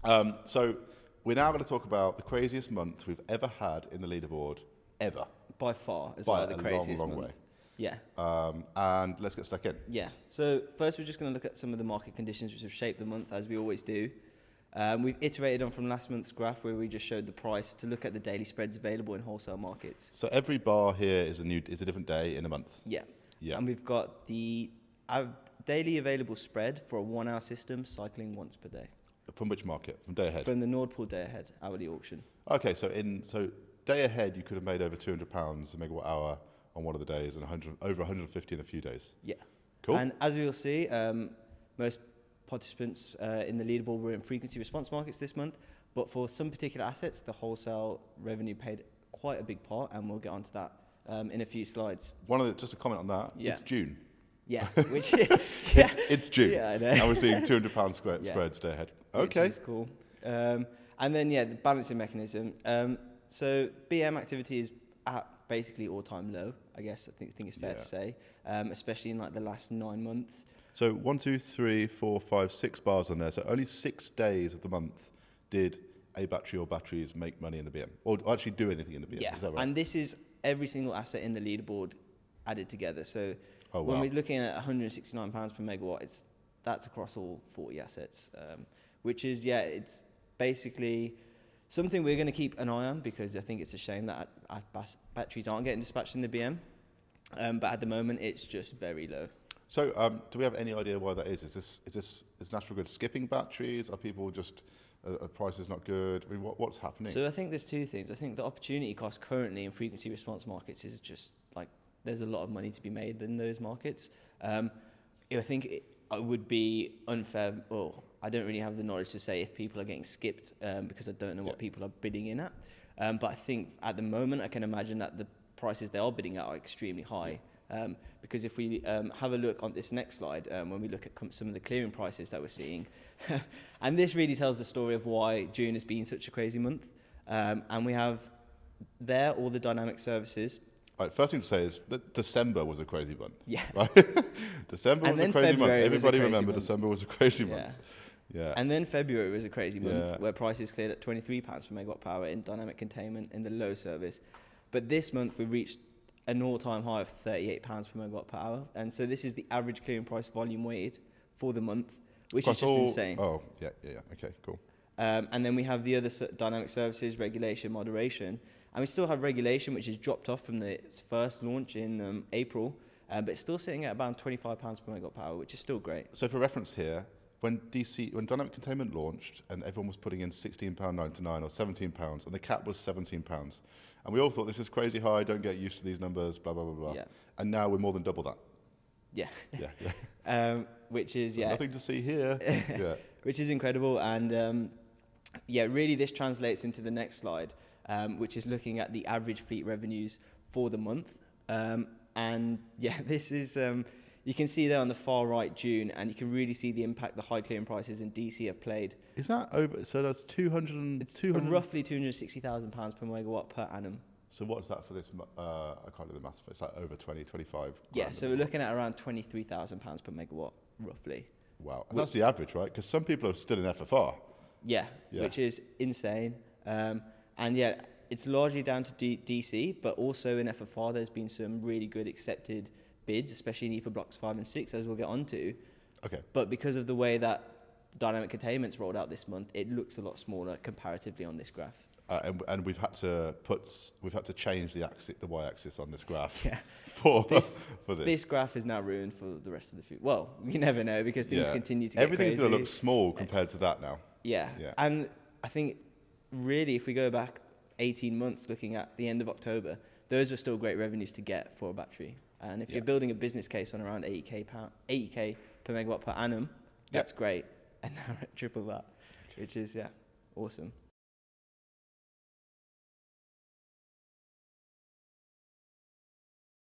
So we're now going to talk about the craziest month we've ever had in the leaderboard, ever. By far, as By well, the craziest long, long month. way. Yeah. And let's get stuck in. Yeah. So first, we're just going to look at some of the market conditions which have shaped the month, as we always do. We've iterated on from last month's graph where we just showed the price to look at the daily spreads available in wholesale markets. So every bar here is a different day in a month. Yeah. Yeah. And we've got the daily available spread for a 1 hour system cycling once per day. From which market? From day ahead? From the Nord Pool day ahead hourly auction. Okay, so day ahead you could have made over £200 a megawatt hour on one of the days and over 150 in a few days. Yeah. Cool. And as we'll see, most participants in the leaderboard were in frequency response markets this month, but for some particular assets, the wholesale revenue played quite a big part, and we'll get onto that in a few slides. Just a comment on that. Yeah. It's June. Yeah, which it's June. Yeah, I know. And we're seeing £200 spreads day ahead. Okay. Which is cool. And then the balancing mechanism. So BM activity is at basically all-time low. I guess I think it's fair to say, especially in like the last 9 months. So 1, 2, 3, 4, 5, 6 bars on there. So only 6 days of the month did a battery or batteries make money in the BM, or actually do anything in the BM. Yeah, is that right? And this is every single asset in the leaderboard added together. So when we're looking at £169 per megawatt, that's across all 40 assets, which is, it's basically something we're going to keep an eye on, because I think it's a shame that batteries aren't getting dispatched in the BM. But at the moment, it's just very low. So do we have any idea why that is? Is National Grid skipping batteries? Are people just, price is not good? I mean, what's happening? So I think there's two things. I think the opportunity cost currently in frequency response markets is just like, there's a lot of money to be made in those markets. I think it would be unfair. Well, I don't really have the knowledge to say if people are getting skipped because I don't know what people are bidding in at. But I think at the moment I can imagine that the prices they are bidding at are extremely high. Because if we have a look on this next slide, when we look at some of the clearing prices that we're seeing, and this really tells the story of why June has been such a crazy month. And we have there all the dynamic services. Right, first thing to say is that December was a crazy month. Yeah. Right? December was a crazy month. Everybody remember December was a crazy month. Yeah. And then February was a crazy month where prices cleared at £23 per megawatt hour in dynamic containment in the low service. But this month we reached an all-time high of £38 per megawatt per hour. And so this is the average clearing price volume weighted for the month, which is just insane. Oh, yeah. Okay, cool. And then we have the other dynamic services, regulation, moderation. And we still have regulation, which has dropped off from its first launch in April, but it's still sitting at about £25 per megawatt hour, which is still great. So for reference here, when dynamic containment launched and everyone was putting in £16.99 or £17 and the cap was £17, and we all thought this is crazy high, don't get used to these numbers, blah, blah, blah, blah. Yeah. And now we're more than double that. Yeah. Yeah. Which is, Nothing to see here. Yeah. Which is incredible. And really this translates into the next slide, which is looking at the average fleet revenues for the month. This is, you can see there on the far right June, and you can really see the impact the high clearing prices in DC have played. Is that over? So that's 200. It's roughly £260,000 per megawatt per annum. So what's that for this? I can't do the maths. It's like over 20, 25. Yeah, so we're looking at around £23,000 per megawatt, roughly. Wow, and that's the average, right? Because some people are still in FFR. Yeah, which is insane. It's largely down to DC, but also in FFR there's been some really good accepted bids, especially in EFA blocks 5 and 6, as we'll get onto. Okay. But because of the way that the dynamic containment's rolled out this month, it looks a lot smaller comparatively on this graph. And we've had to change the y-axis on this graph. Yeah. for this. This graph is now ruined for the rest of the future. Well, you never know because things continue to get Everything's crazy. going to look small compared to that now. Yeah. And I think really if we go back 18 months looking at the end of October, those were still great revenues to get for a battery. And if you're building a business case on around 80k per megawatt per annum, that's great. And now at triple that, which is awesome.